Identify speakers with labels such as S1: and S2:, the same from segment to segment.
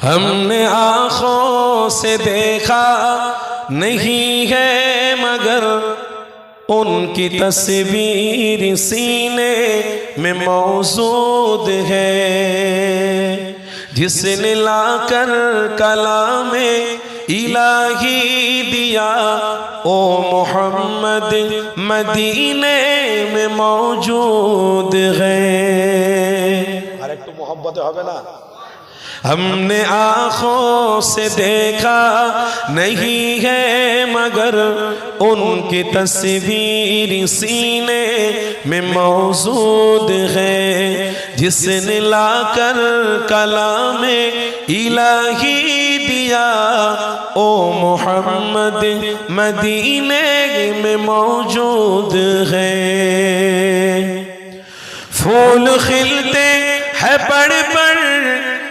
S1: हमने आँखों से देखा नहीं है मगर उनकी तस्वीर सीने में मौजूद है। जिसने लाकर कलामे इलाही दिया ओ मोहम्मद मदीने में मौजूद है।
S2: আর একটু मोहब्बत হবে না?
S1: हमने आँखों से देखा नहीं है मगर उनकी तस्वीर सीने में मौजूद है। जिसने लाकर कलामे इलाही दिया ओ मोहम्मद मदीने में मौजूद है। फूल खिलते हैं पड़ पड़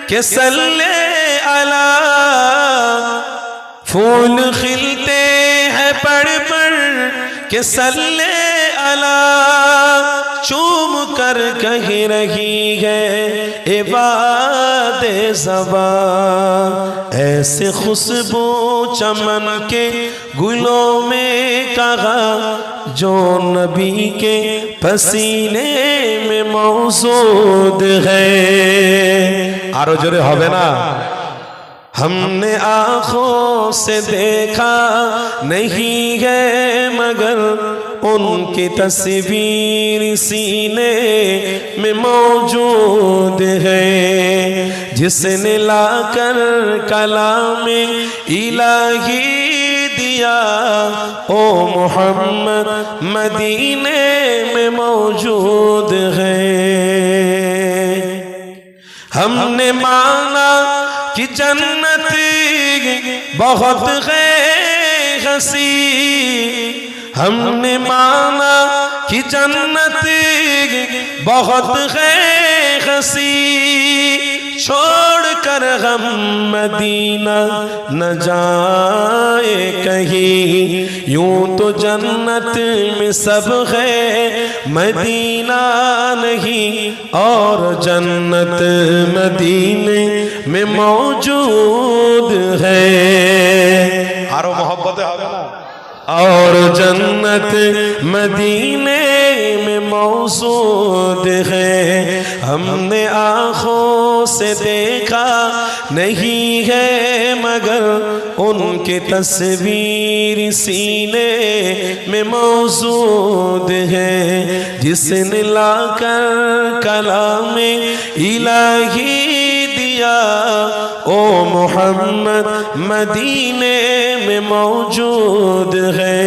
S1: के सल्ले अला, फूल खिलते हैं पड़ पड़ के सल्ले अला, चूम कर कह रही है इबादे ज़बा। ऐसे खुशबू चमन के गुलों में कहा जो नबी के पसीने में मौजूद है। आरो जोरे होवे ना। हमने आँखों से देखा नहीं है मगर उनकी तस्वीर सीने में मौजूद है। जिसने लाकर कलामे इलाही दिया ओ मोहम्मद मदीने में मौजूद है। हमने माना कि जन्नत बहुत है हंसी, हमने माना कि जन्नत बहुत है हंसी, छोड़ कर हम मदीना न जाए कहीं। यूं तो जन्नत में सब है मदीना नहीं, और जन्नत मदीने में मौजूद है।
S2: आरो मोहब्बत হবে না?
S1: और जन्नत मदीने में मौजूद है। हमने आँखों से देखा नहीं है मगर उनकी तस्वीर सीने में मौजूद है। जिसने लाकर कलामे इलाही दिया ओ मोहम्मद मदीने में मौजूद है।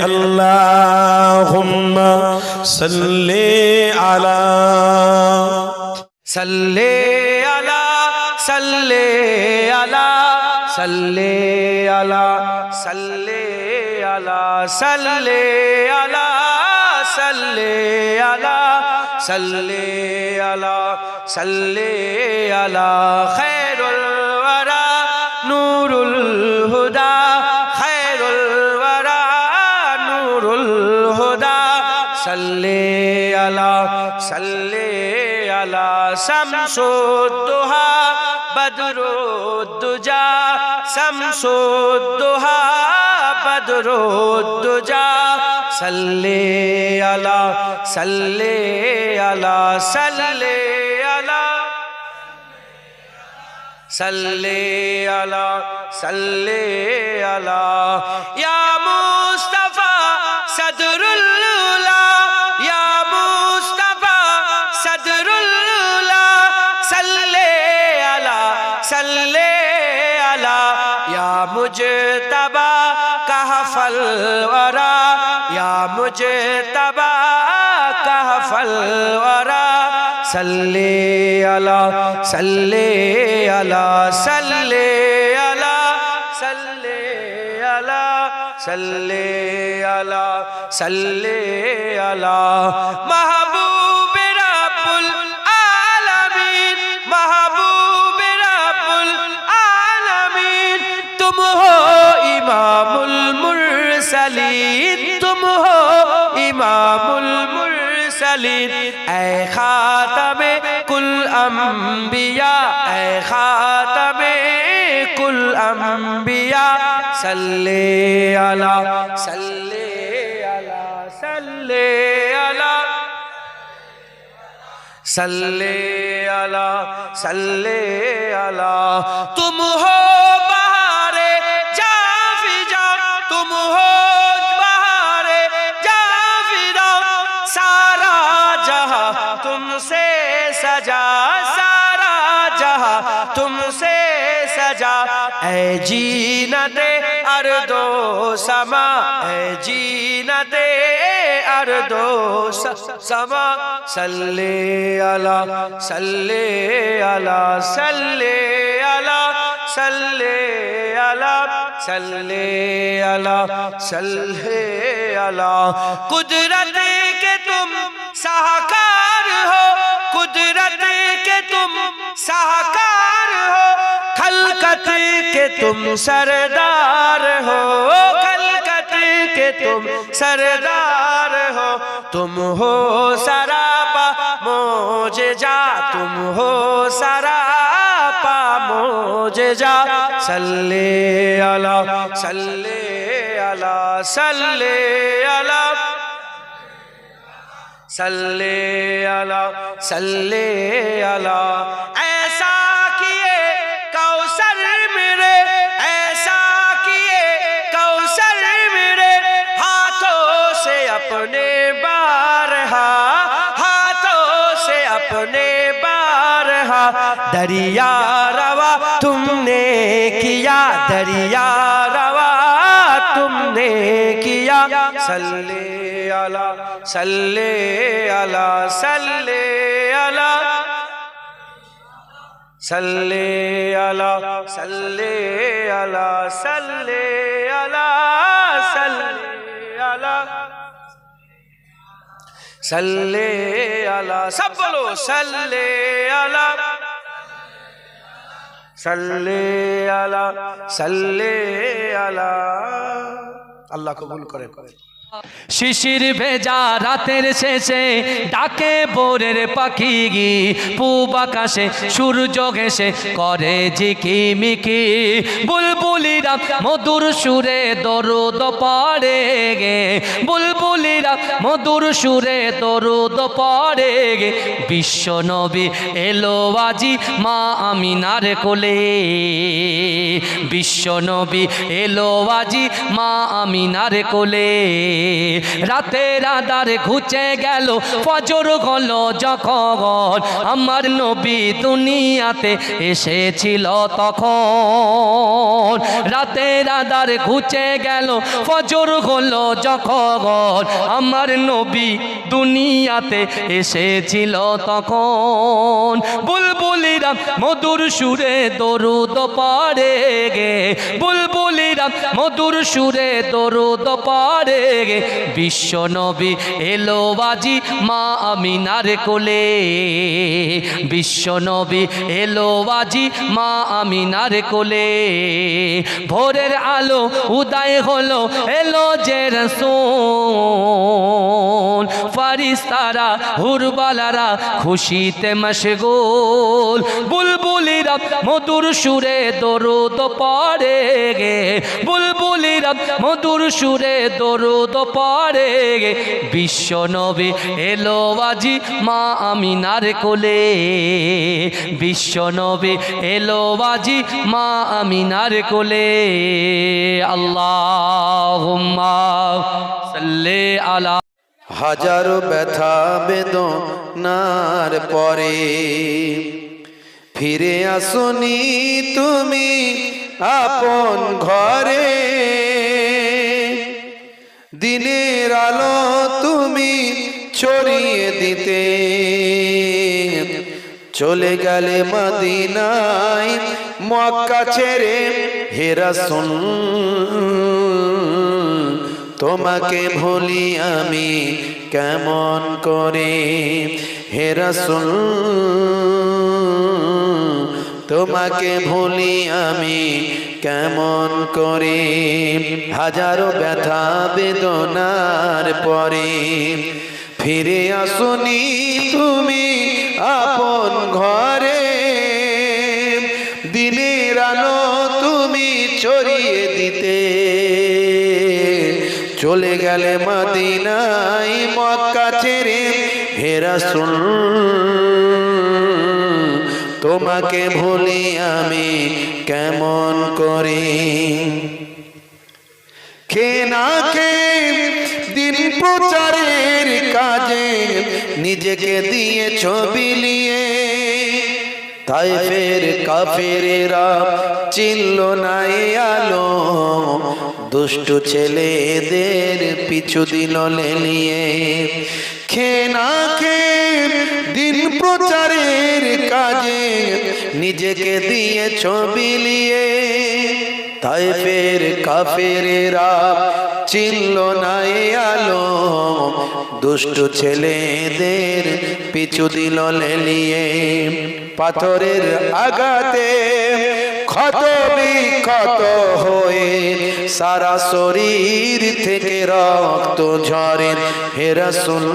S1: अल्लाहुम्मा सल्ले अला
S3: सल्ले अला सल्ले अला सल्ले अला सल्ले अला सल्ले अला सल्ले अला सल्ले अला सल्ले अला खैरुल वरा नूरुल हुदा खैरुल वरा नूरुल हुदा सल्ले अला शम्सुद्दुहा बदरुद्दुजा शम्सुद्दुहा बदरुद्दुजा सल्ले अला सल्ले अला सल्ले अला सल्ले अला सल्ले अला या मुस्तफा सदरुल्ला या मुस्तफा सदरुल्ला सल्ले अला या मुजतबा कहफल वरा या मुजतबा कहफल वरा सल्ले अला सल्ले अला सल्ले अला सल्ले अला सल्ले अला सल्ले अला महबूब रब्बुल आलमीन महबूब रब्बुल आलमीन तुम हो इमामुल मुरसलीन तुम हो इमामुल मुरसलीन ऐ खातमे कुल अंबिया ऐ खातमे الأنبياء صل على صل على صل على صل على صل على तुम हो बहारे जाफिजा तुम हो बहारे जाफिजा सारा जहां तुमसे सजा सारा जहां तुमसे सजा ऐ जीनते अर्दो समा ऐ जीनते अर्दो समा सल्ले अला सल्ले अला सल्ले अला सल्ले अला सल्ले अला सल्ले अला कुदरत के तुम साहकार हो कुदरत के तुम साहकार हो खलकत के तुम सरदार हो खलकत के तुम सरदार हो तुम हो सरापा मोजेजा तुम हो सरापा मोजेजा सल्ले अला सल्ले अला सल्ले अला सल्ले अला सल्ले अला ऐसा किए कौसर मेरे ऐसा किए कौसर मेरे हाथों से अपने बारहा हाथों से अपने बारहा दरिया रवा तुमने किया दरिया रवा तुमने किया सल्ले अला सल्ले अला सल्ले अला सल्ले अला सल्ले अला सल्ले अला सल्ले अला सल्ले अला सब बोलो सल्ले अला सल्ले अला सल्ले अला अल्लाह कबूल करे
S4: শিশির ভেজা রাতের শেষে ডাকে ভোরের পাখি গি পূব আকাশে সূর্য ঘেঁষে করে ঝিকিমিকি বুলবুলিরা মধুর সুরে দরুদ পড়ে গে বুলবুলিরা মধুর সুরে দরুদ পড়ে গে বিশ্ব নবী এলো আজি মা আমিনার কোলে বিশ্ব নবী এলো আজি মা আমিনার কোলে রাতের আধারে ঘুচে গেল ফজর হলো যখন আমার নবী দুনিয়াতে এসেছিল তখন রাতের আধারে ঘুচে গেল ফজর হলো যখন আমার নবী দুনিয়াতে এসেছিল তখন বুলবুলিরা মধুর সুরে দরুদ পড়ে গে বুলবুলিরা মধুর সুরে দরুদ পড়ে গে বিশ্ব নবী এলো আজি মা আমিনার কোলে বিশ্ব নবী এলো আজি মা আমিনার কোলে ভোরের আলো উদয় হলো এলো যে রাসূল ফারিস্তারা হুরবালারা খুশিতে মশগুল বুলবুলিরা মধুর সুরে দরুদ পড়ে গে বুলবুলিরা মধুর সুরে দরুদ পড়ে গে বিশ্ব নবী এলো আজি মা আমিনার কোলে বিশ্ব নবী এলো আজি মা আমিনার কোলে আল্লাহুম্মা সাল্লি আলা
S5: হাজারো ব্যথা বেদনার পরে ফিরে আসনি তুমি আপন ঘরে দিনের আলো তুমি ছড়িয়ে দিতে চলে গেলে মদিনায় মক্কা ছেড়ে হে রাসূল তোমাকে ভুলি আমি কেমন করে হে রাসূল তোমাকে ভুলি আমি কেমন করে হাজারো ব্যথা বেদনার পরে ফিরে আসনি তুমি আপন ঘরে দিনের আলো তুমি ছড়িয়ে দিতে চলে গেলে মদিনায় মক্কা ছেড়ে হে রাসূল তোমাকে ভুলি আমি কেমন করে খেয়ে না খেয়ে দিন প্রচারের কাজে নিজেকে দিয়ে ছবি নিয়ে তাইফের কাফেরেরা চিনল না এই আলো দুষ্টু ছেলেদের পিছু দিল লেলিয়ে খেয়ে না খেয়ে দিন প্রচারের কাজে নিজেকে দিয়ে ছবি নিয়ে তাইফের কাফেরেরা চিনল না এই আলো দুষ্টু ছেলেদের পিছু দিল লেলিয়ে পাথরের আঘাতে ক্ষত বিক্ষত হয়ে সারা শরীর থেকে রক্ত ঝরে হে রাসূল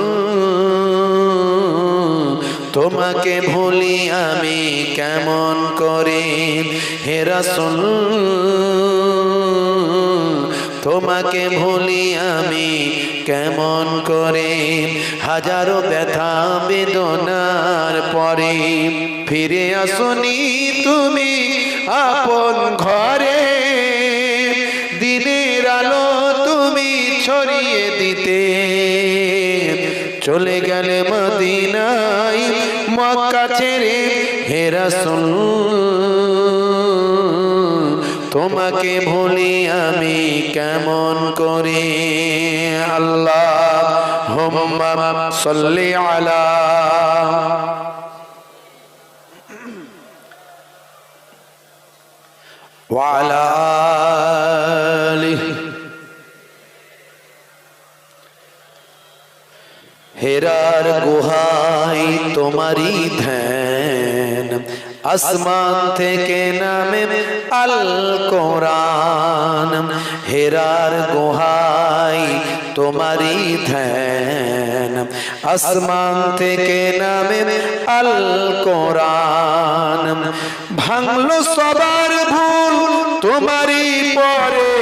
S5: তোমাকে ভুলি আমি কেমন করে হে রাসূল তোমাকে ভুলি আমি কেমন করে হাজারো ব্যথা বেদনার পরে ফিরে আসনি তুমি আপন ঘরে দিনের আলো তুমি ছড়িয়ে দিতে চলে গেলে মদিনায় মক্কা ছেড়ে হে রাসূল তোমাকে ভুলি আমি কেমন করে আল্লাহুম্মা সাল্লি আলা ওয়া আলা আলিহি হেরার গুহায় তোমারই ধ্যান আসমান থেকে নামে আল কোরআন হেরার গুহায় তোমারই ধ্যান আসমান থেকে নামে আল কোরআন ভাঙলো সবার ভুল তোমারই পরে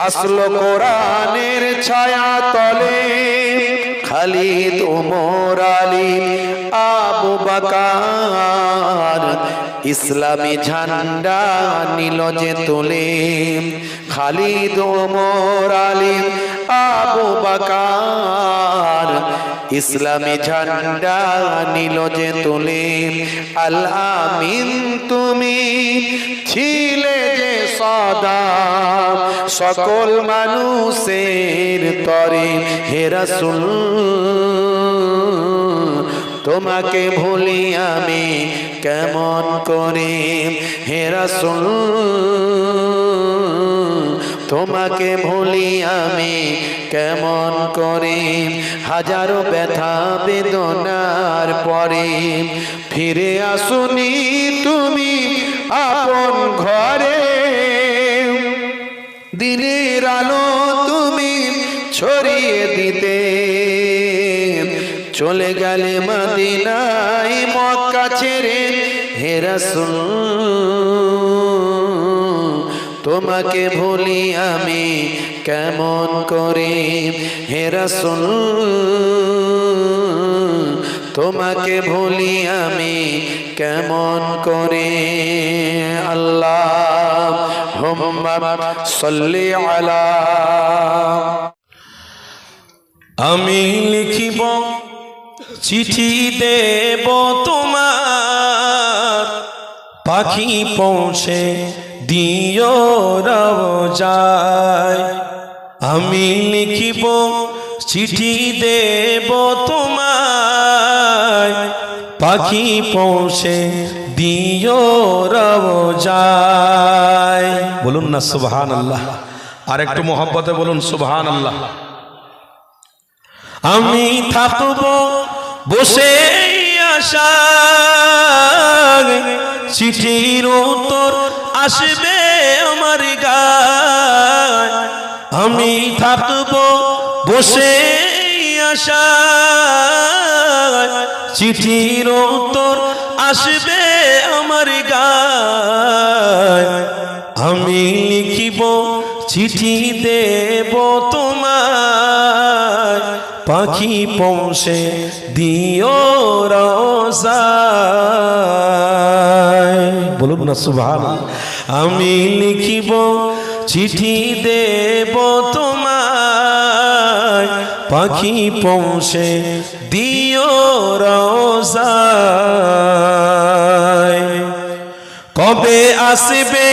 S5: আসলো কোরআনের ছায়া তলে খালিদ ওমর আলী আবু বকর ইসলামী ঝান্ডা নিল যে তুলে খালিদ ওমর আলী আবু বকর ইসলামী ঝান্ডা নিল যে তুলে আল আমিন তুমি ছিলে যে সদা সকল মানুষের তরে হে রাসূল তোমাকে ভুলি আমি কেমন করে হে রাসূল তোমাকে ভুলি আমি কেমন করে হাজারো ব্যথা বেদনার পরে ফিরে আসুনি তুমি আপন ঘরে দিনের আলো তুমি ছড়িয়ে দিতে চলে গেলে মদিনায় মক্কা ছেড়ে হে রাসূল তোমাকে ভুলি আমি কেমন করে হে রাসূল তোমাকে ভুলি আমি কেমন করে আল্লাহুম্মা সাল্লি আলা
S1: আমি লিখিব চিঠি দেব তোমার পাখি পৌঁছে দিও রওজায় আমি লিখিব চিঠি দেব তোমার পাখি পৌঁছে দিও রওজায় বলুন না সুবহানাল্লাহ আর একটু মোহব্বতে বলুন সুবহানাল্লাহ আমি থাকব বসে আশায় চিঠির উত্তর আসবে আমার গায় আমি থাকব বসে আশায় চিঠির উত্তর আসবে আমার গায়, আমি লিখিব চিঠি দেব তোমায়, পাখি পৌঁছে দিও রোজায়। বলুন না সুবহানাল্লাহ। আমি লিখিব চিঠি দেব তোমায়, পাখি পৌঁছে দিও রোজায়। কবে আসবে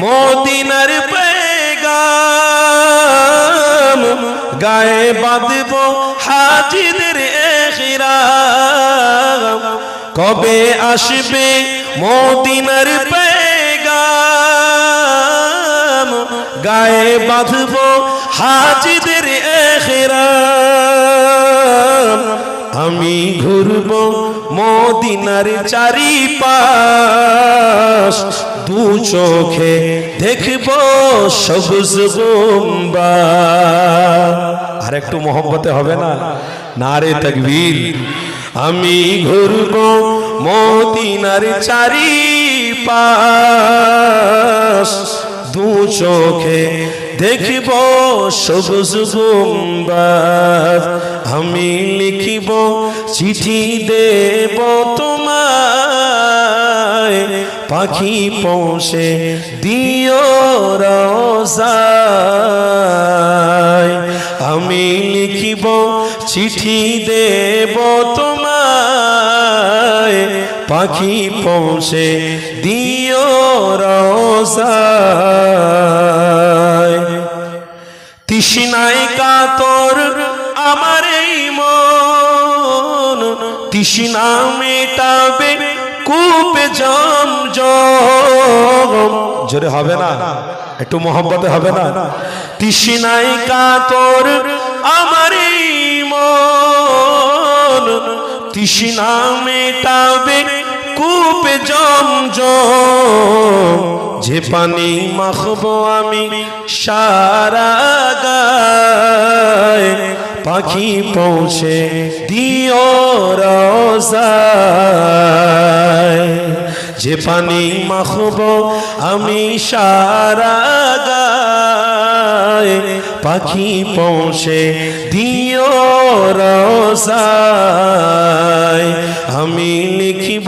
S1: মদিনার পেগাম, গায়ে বাঁধব হাজিদের ইহরাম। কবে আসবে মদিনার পেগাম, গায়ে বাঁধব হাজিদের ইহরাম। আমি ঘুরব মদিনার চারিপাশ, দু চোখে দেখব সবুজ গুম্বাদ। আর একটু মোহব্বতে হবে না? নারে তাকবীর। আমি ঘুরব মদিনার চারিপাশ, দু চোখে দেখব সবুজ গুম্বাদ। আমি লিখিব চিঠি দেব তোমায়, পাখি পৌঁছে দিও রোজায়। আমি লিখিব চিঠি দেব তোমায়, পাখি পৌঁছে দিও রোজায়। তৃষ্ণায় কাতর আমার এই মন, তৃষ্ণা মেটাবে কূপে জমজম। জোরে হবে না? একটু মোহব্বতে হবে না? তৃষ্ণায় কাতর আমার এই মন, তৃষ্ণা মেটাবে কূপে জমজম। যে পানি মাখবো আমি সারা গায়, পাখি পৌঁছে দিও রোজায়। যে পানি মাখবো আমি সারা গায়, পাখি পৌঁছে দিও রোজায়। আমি লিখিব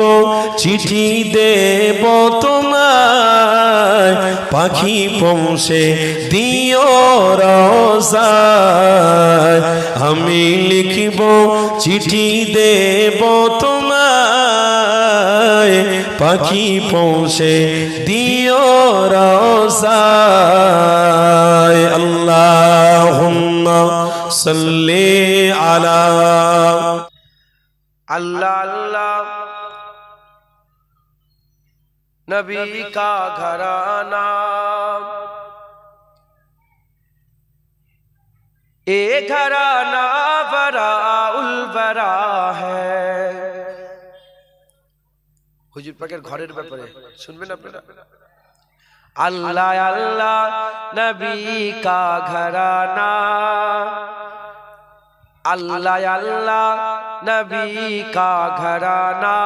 S1: চিঠি দেব তোমায়, পাখি পৌঁছে দিও রোজায়। আমি লিখিব চিঠি দেব তোমায়, পাখি পৌঁছে দিও রোজায়। আল্লাহুম্মা সাল্লি আলা।
S3: अल्लाह अल्लाह नबी का घराना, ए घराना बराउल बरा है। হুজুর পাকের ঘরের ব্যাপারে শুনবেন আপনারা। अल्लाह अल्लाह नबी का घराना, अल्लाह अल्लाह नबी का घराना,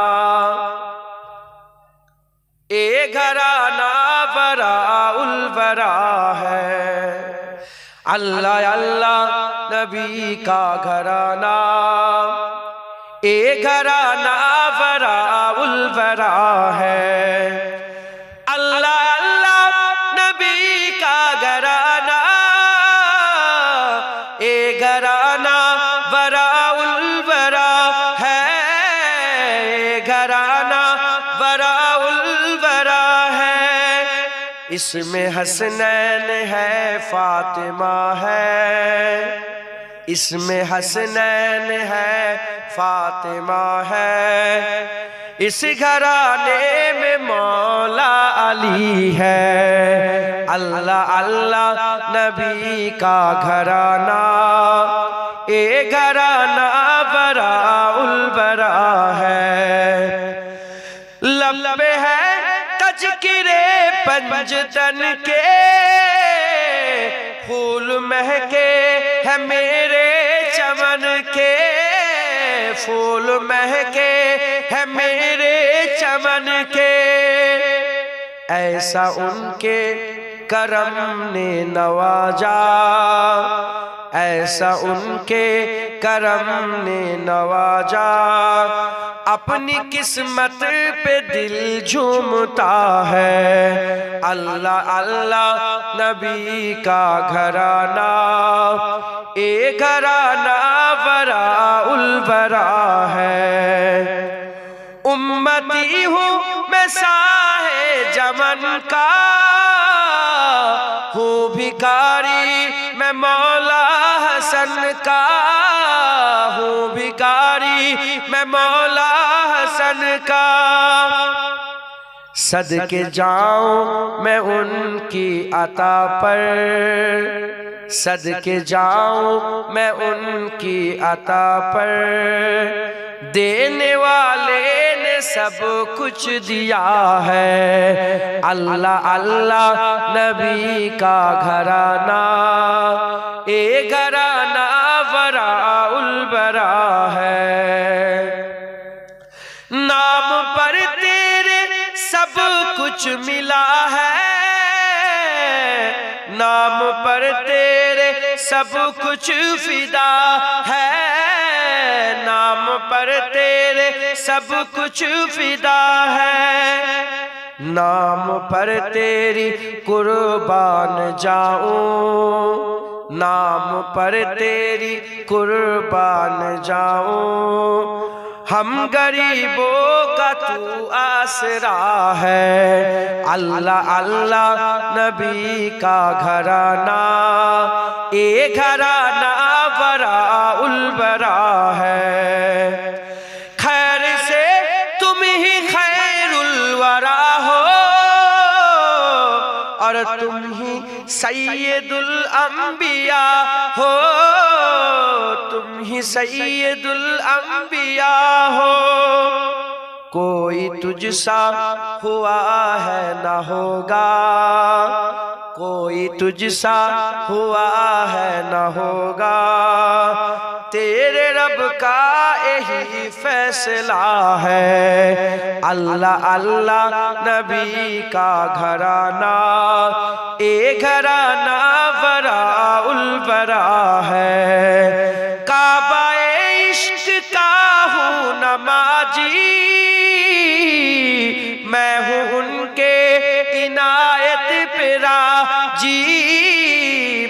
S3: ए घराना बराउल बरा है। अल्लाह अल्लाह नबी का घराना, ए घराना बराउल बरा है। अल्लाह अल्लाह नबी का घराना, ए घराना बराउल बरा है। घराना बराउल बरा है। इसमें हसनैन है फातिमा है, इसमें हसनैन है फातिमा है। इस घराने में मौला अली है। अल्लाह अल्लाह नबी का घराना, ए घराना बराउल बरा है। लब पे है तज़किरे पंजतन के, फूल महके है मेरे चमन के, फूल महके है मेरे चमन के, ऐसा उनके करम ने नवाजा, ऐसा उनके करम ने नवाजा। अपनी किस्मत पे दिल झूमता है, अल्लाह अल्लाह नबी का घराना, ए घराना बराउल बरा है। उम्मती हूँ मैं साहे जमन का, हूँ भिखारी मैं मौला हसन का, हूँ भिखारी मैं मौला हसन का। सदके जाऊं मैं उनकी अता पर, सदके जाऊं मैं उनकी अता पर, देने वाले ने सब कुछ दिया है, अल्लाह अल्लाह नबी का घराना, ए घराना बराउल बरा है। नाम पर तेरे सब कुछ मिला है, नाम पर तेरे सब कुछ फिदा है, नाम पर तेरे सब कुछ फिदा है। नाम पर तेरी कुर्बान जाऊं, नाम पर तेरी कुर्बान जाऊं। हम गरीबों का तू आसरा है, अल्लाह अल्लाह नबी का घराना, ए घराना बराउल बरा है। खैर से तुम ही खैरुल वरा हो, और तुम ही सैयदुल अंबिया हो, तुम ही सैयदुल अंबिया हो। कोई तुझसा हुआ है ना होगा, कोई तुझसा हुआ है ना होगा, तेरे रब का यही फैसला है, अल्लाह अल्लाह नबी का घराना, ए घराना बराउल बरा है। काबाए इश्क का हूँ नमाजी, मैं हूँ उनके इनायत पे राजी,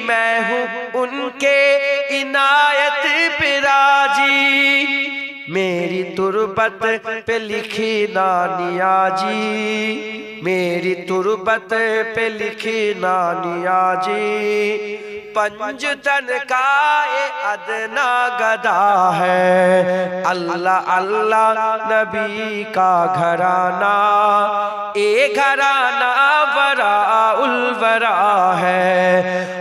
S3: मैं हूँ उनके इनायत पे राजी। मेरी तुरबत पे लिखी ना नियाजी, मेरी तुरबत पे लिखी ना नियाजी। पंजतन का ये अदना गदा है, अल्लाह अल्लाह नबी का घराना, ए घराना बराउल बरा है।